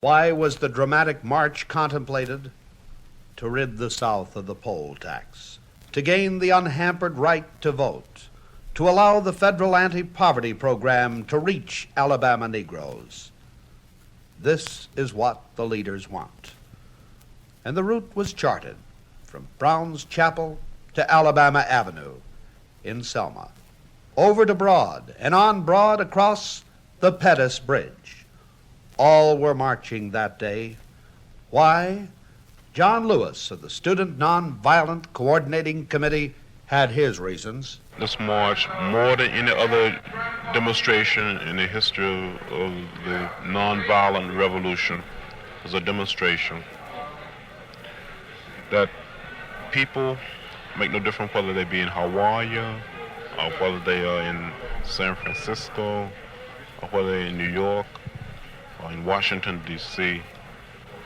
Why was the dramatic march contemplated? To rid the South of the poll tax, to gain the unhampered right to vote, to allow the federal anti-poverty program to reach Alabama Negroes. This is what the leaders want. And the route was charted from Brown's Chapel to Alabama Avenue in Selma, over to Broad, and on Broad across the Pettus Bridge. All were marching that day. Why? John Lewis of the Student Nonviolent Coordinating Committee had his reasons. This march, more than any other demonstration in the history of the nonviolent revolution, is a demonstration that people, make no difference whether they be in Hawaii or whether they are in San Francisco or whether they're in New York or in Washington, D.C.,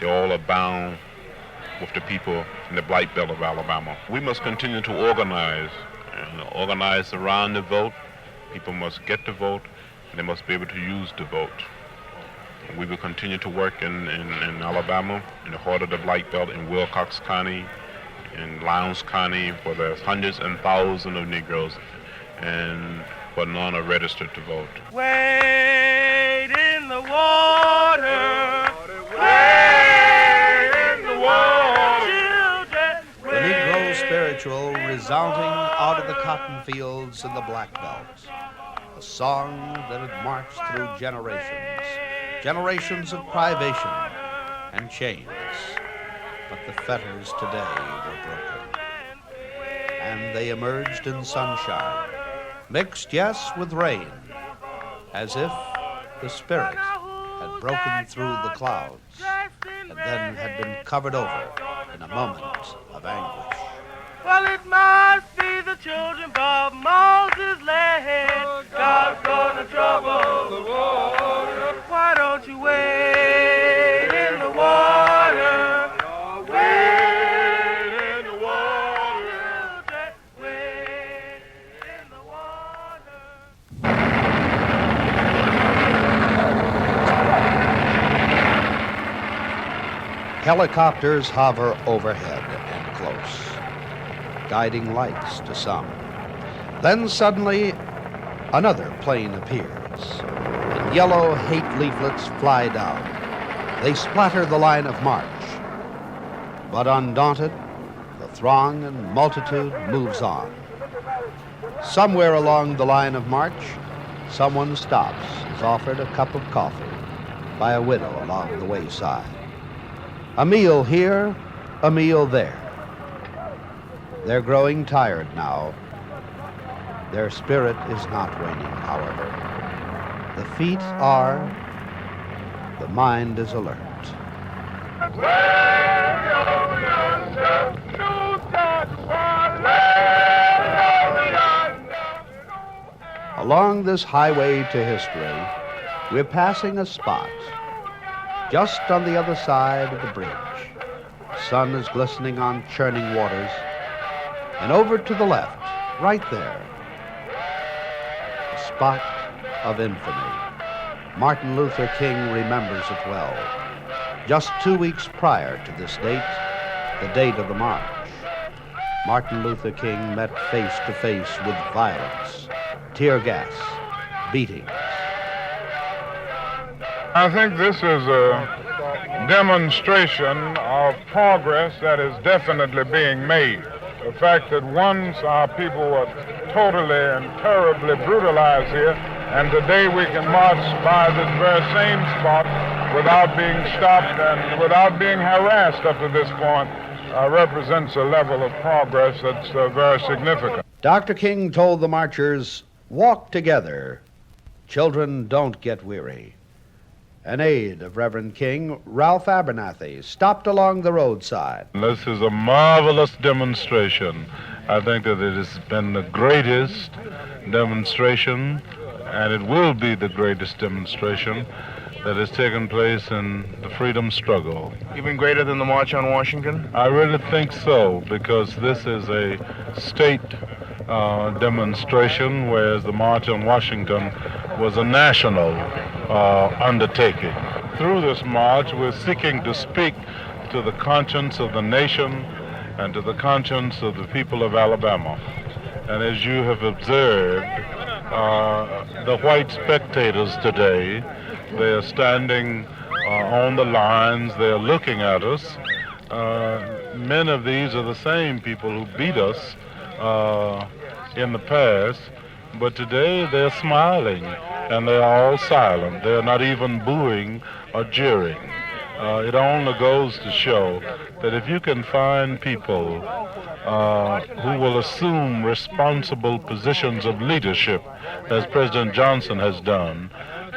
they all are bound with the people in the Black Belt of Alabama. We must continue to organize, and organize around the vote. People must get the vote, and they must be able to use the vote. We will continue to work in Alabama, in the heart of the Black Belt, in Wilcox County, in Lowndes County, where there's hundreds and thousands of Negroes, and where none are registered to vote. Wade in the water, wade in the water, children. The Negro spiritual resounding out of the cotton fields in the Black Belt. A song that had marched through generations, generations of privation and chains. But the fetters today were broken. And they emerged in sunshine, mixed, yes, with rain, as if the spirit had broken through the clouds and then had been covered over in a moment of anguish. Well, it must be the children Bob Moses led. God's gonna trouble the water. Why don't you wade in the water? Wade in the water. Wade in the water. Helicopters hover overhead and close, guiding lights to some. Then suddenly, another plane appears, and yellow hate leaflets fly down. They splatter the line of march. But undaunted, the throng and multitude moves on. Somewhere along the line of march, someone stops, is offered a cup of coffee by a widow along the wayside. A meal here, a meal there. They're growing tired now. Their spirit is not waning, however. The feet are, the mind is alert. Along this highway to history, we're passing a spot just on the other side of the bridge. The sun is glistening on churning waters, and over to the left, right there, a spot of infamy. Martin Luther King remembers it well. Just 2 weeks prior to this date, the date of the march, Martin Luther King met face to face with violence, tear gas, beatings. I think this is a demonstration of progress that is definitely being made. The fact that once our people were totally and terribly brutalized here, and today we can march by this very same spot without being stopped and without being harassed up to this point, represents a level of progress that's very significant. Dr. King told the marchers, "Walk together. Children, don't get weary." An aide of Reverend King, Ralph Abernathy, stopped along the roadside. This is a marvelous demonstration. I think that it has been the greatest demonstration, and it will be the greatest demonstration that has taken place in the freedom struggle. Even greater than the March on Washington? I really think so, because this is a state demonstration, whereas the March on Washington was a national undertaking. through this march, we're seeking to speak to the conscience of the nation and to the conscience of the people of Alabama. And as you have observed, the white spectators today, they are standing on the lines, they're looking at us. Many of these are the same people who beat us in the past, but today they're smiling and they're all silent. They're not even booing or jeering. It only goes to show that if you can find people who will assume responsible positions of leadership, as President Johnson has done,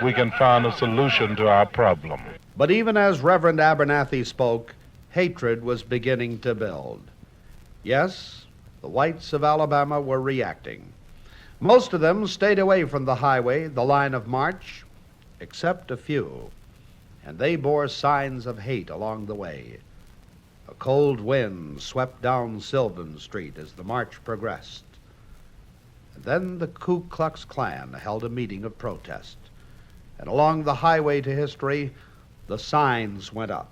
we can find a solution to our problem. But even as Reverend Abernathy spoke, hatred was beginning to build. Yes, the whites of Alabama were reacting. Most of them stayed away from the highway, the line of march, except a few, and they bore signs of hate along the way. A cold wind swept down Sylvan Street as the march progressed. And then the Ku Klux Klan held a meeting of protest, and along the highway to history, the signs went up.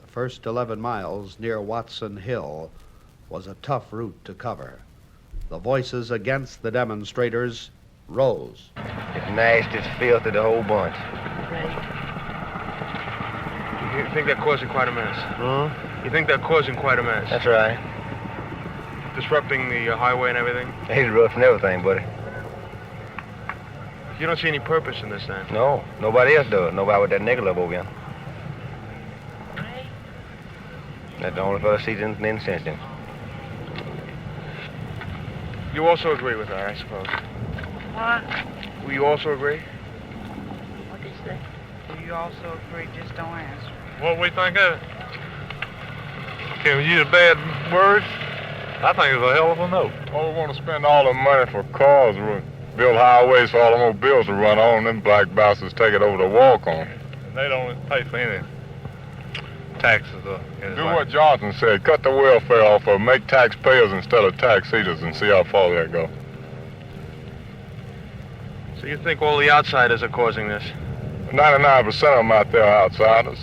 The first 11 miles near Watson Hill was a tough route to cover. The voices against the demonstrators rose. It's nasty, it's filthy, the whole bunch. You think they're causing quite a mess? You think they're causing quite a mess? That's right. Disrupting the highway and everything? They disrupting everything, buddy. You don't see any purpose in this, then? No, nobody else does. Nobody with that nigger love over here. That's the only fella sees anything in sense in. You also agree with that, I suppose? What? Will you also agree? What did you say? Do you also agree? Just don't answer. What we think of it? Can we use bad words? I think it's a hell of a note. Oh, we want to spend all the money for cars, build highways for automobiles to run on, them black bastards take it over to walk on. And they don't pay for any taxes. Do what Johnson said, cut the welfare off or make taxpayers instead of tax eaters and see how far that go. So you think all the outsiders are causing this? 99% of them out there are outsiders.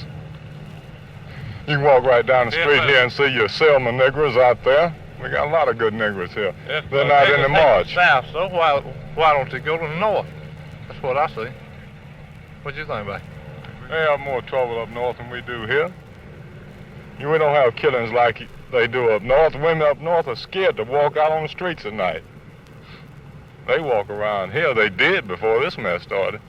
You can walk right down the street here and see your Selma niggers out there. We got a lot of good niggers here. They're not in the march. South, so why don't you go to the north? That's what I see. What do you think about it? They have more trouble up north than we do here. We don't have killings like they do up north. Women up north are scared to walk out on the streets at night. They walk around here. They did before this mess started.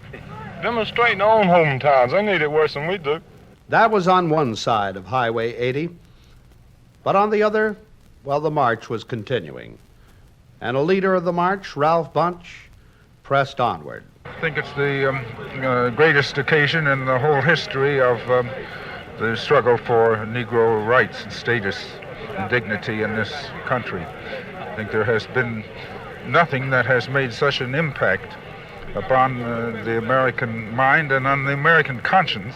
Demonstrating their own hometowns. They need it worse than we do. That was on one side of Highway 80. But on the other, well, the march was continuing. And a leader of the march, Ralph Bunch, pressed onward. I think it's the greatest occasion in the whole history of the struggle for Negro rights and status and dignity in this country. I think there has been nothing that has made such an impact upon the American mind and on the American conscience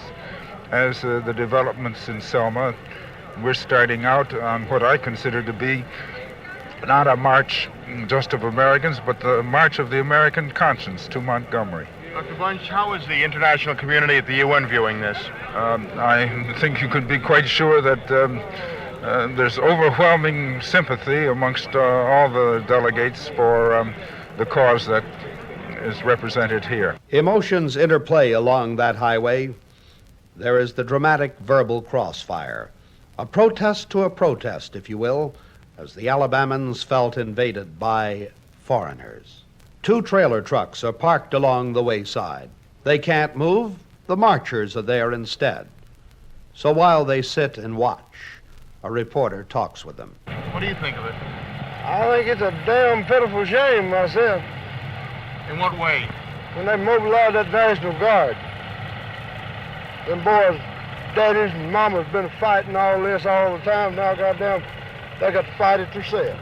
as the developments in Selma. We're starting out on what I consider to be not a march just of Americans, but the march of the American conscience to Montgomery. Dr. Bunch, how is the international community at the UN viewing this? I think you could be quite sure that there's overwhelming sympathy amongst all the delegates for the cause that is represented here. Emotions interplay along that highway. There is the dramatic verbal crossfire, a protest to a protest, if you will, as the Alabamans felt invaded by foreigners. 2 trailer trucks are parked along the wayside. They can't move. The marchers are there instead. So while they sit and watch, a reporter talks with them. What do you think of it? I think it's a damn pitiful shame myself. In what way? When they mobilized that National Guard. Them boys, daddies and mamas been fighting all this all the time. Now, goddamn, they got to fight it themselves.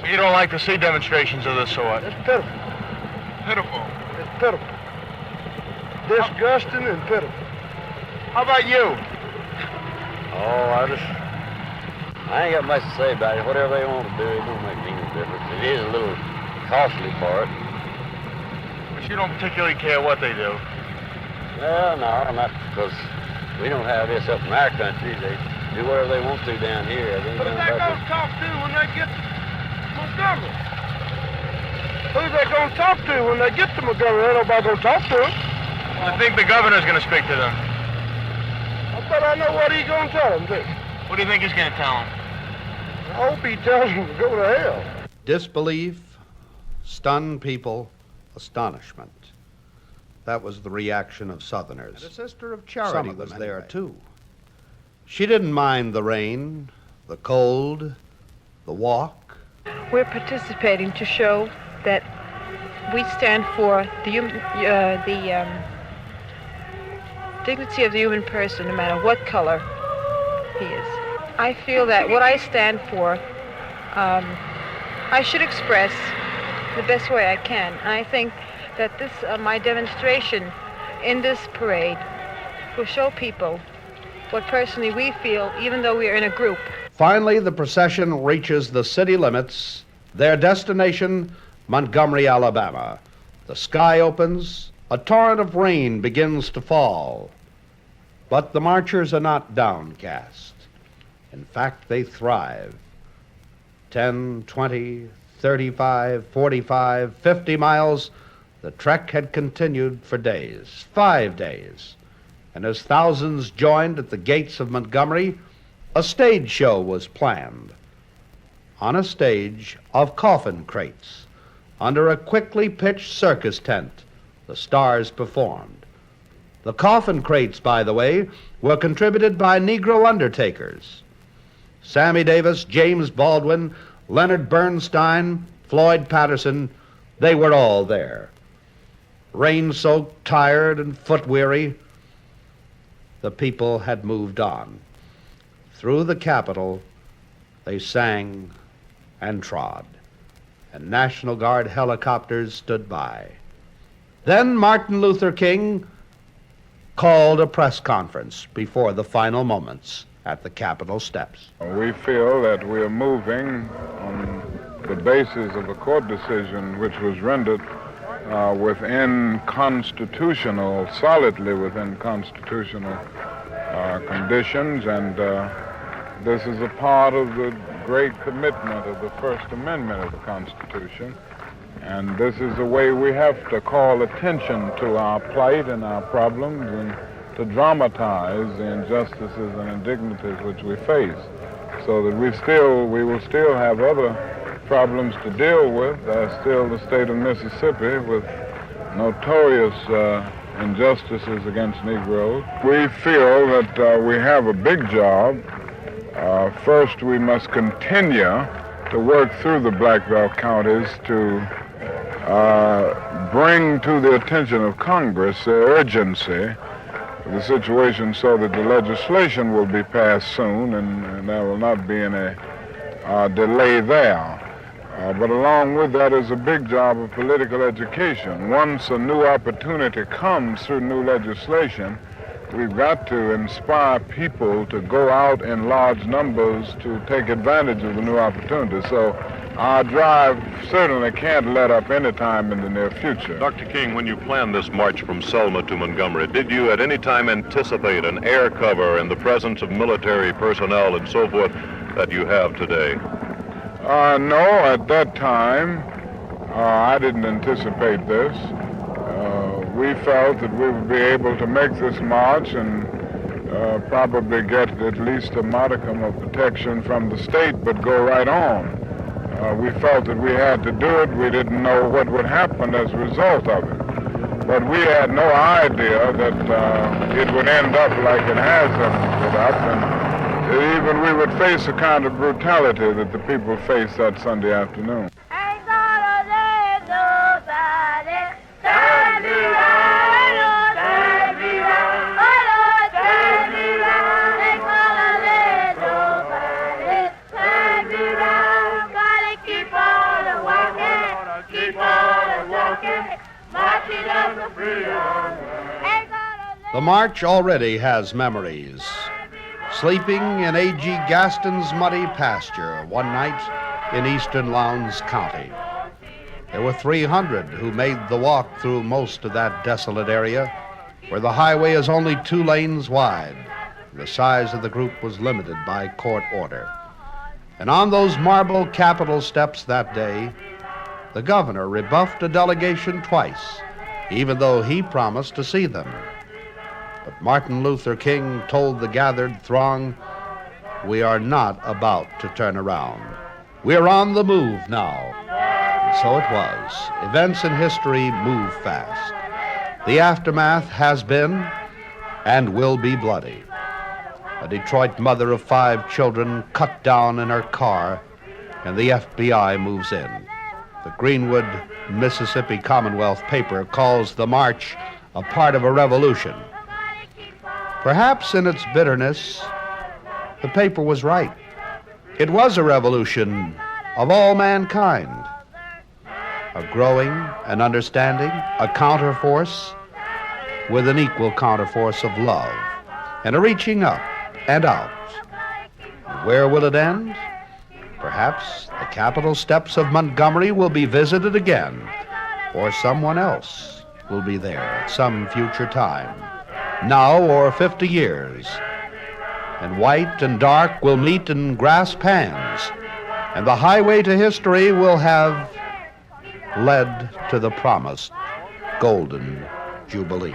So you don't like to see demonstrations of this sort? It's pitiful. Pitiful. It's pitiful. Disgusting and pitiful. How about you? Oh, I ain't got much to say about it. Whatever they want to do, it don't make any difference. It is a little costly for it. But you don't particularly care what they do. No, not because we don't have this up in our country. They do whatever they want to down here. But who's they going to talk to when they get to Montgomery? Who's they going to talk to when they get to Montgomery? Ain't nobody going to talk to them. I think the governor's going to speak to them. I bet I know what he's going to tell them, too. What do you think he's going to tell them? I hope he tells them to go to hell. Disbelief, stunned people, astonishment. That was the reaction of Southerners. And a sister of charity was there, too. She didn't mind the rain, the cold, the walk. We're participating to show that we stand for the dignity of the human person, no matter what color he is. I feel that what I stand for, I should express the best way I can. And I think that this, my demonstration in this parade will show people what personally we feel, even though we are in a group. Finally, the procession reaches the city limits, their destination, Montgomery, Alabama. The sky opens, a torrent of rain begins to fall. But the marchers are not downcast. In fact, they thrive. 10, 20, 35, 45, 50 miles, the trek had continued for days, 5 days. And as thousands joined at the gates of Montgomery, a stage show was planned. On a stage of coffin crates, under a quickly pitched circus tent, the stars performed. The coffin crates, by the way, were contributed by Negro undertakers. Sammy Davis, James Baldwin, Leonard Bernstein, Floyd Patterson, they were all there. Rain-soaked, tired, and foot-weary, the people had moved on. Through the Capitol, they sang and trod, and National Guard helicopters stood by. Then Martin Luther King called a press conference before the final moments at the Capitol steps. We feel that we are moving on the basis of a court decision which was rendered solidly within constitutional conditions, and this is a part of the great commitment of the First Amendment of the Constitution. And this is the way we have to call attention to our plight and our problems, and to dramatize the injustices and indignities which we face, so that we will still have other problems to deal with. There's still the state of Mississippi with notorious injustices against Negroes. We feel that we have a big job. First, we must continue to work through the Black Belt counties to bring to the attention of Congress the urgency of the situation, so that the legislation will be passed soon, and there will not be any delay there. But along with that is a big job of political education. Once a new opportunity comes through new legislation, we've got to inspire people to go out in large numbers to take advantage of the new opportunity. So our drive certainly can't let up any time in the near future. Dr. King, when you planned this march from Selma to Montgomery, did you at any time anticipate an air cover and the presence of military personnel and so forth that you have today? No, at that time, I didn't anticipate this. We felt that we would be able to make this march and probably get at least a modicum of protection from the state, but go right on. We felt that we had to do it. We didn't know what would happen as a result of it. But we had no idea that it would end up like it has ended up, and even we would face the kind of brutality that the people faced that Sunday afternoon. Ain't gonna let nobody turn me round, oh, turn me round, oh, Lord, turn me round. Ain't gonna let nobody turn me round. Gotta keep on walking, keep on walking, marching up the freedom. The march already has memories. Sleeping in A.G. Gaston's muddy pasture one night in eastern Lowndes County. There were 300 who made the walk through most of that desolate area, where the highway is only 2 lanes wide. The size of the group was limited by court order. And on those marble Capitol steps that day, the governor rebuffed a delegation twice, even though he promised to see them. But Martin Luther King told the gathered throng, "We are not about to turn around. We're on the move now." And so it was. Events in history move fast. The aftermath has been and will be bloody. A Detroit mother of 5 children cut down in her car, and the FBI moves in. The Greenwood, Mississippi Commonwealth paper calls the march a part of a revolution. Perhaps in its bitterness, the paper was right. It was a revolution of all mankind, a growing and understanding, a counterforce with an equal counterforce of love, and a reaching up and out. Where will it end? Perhaps the Capitol steps of Montgomery will be visited again, or someone else will be there at some future time, now or 50 years. And white and dark will meet and grasp hands, and the highway to history will have led to the promised Golden Jubilee.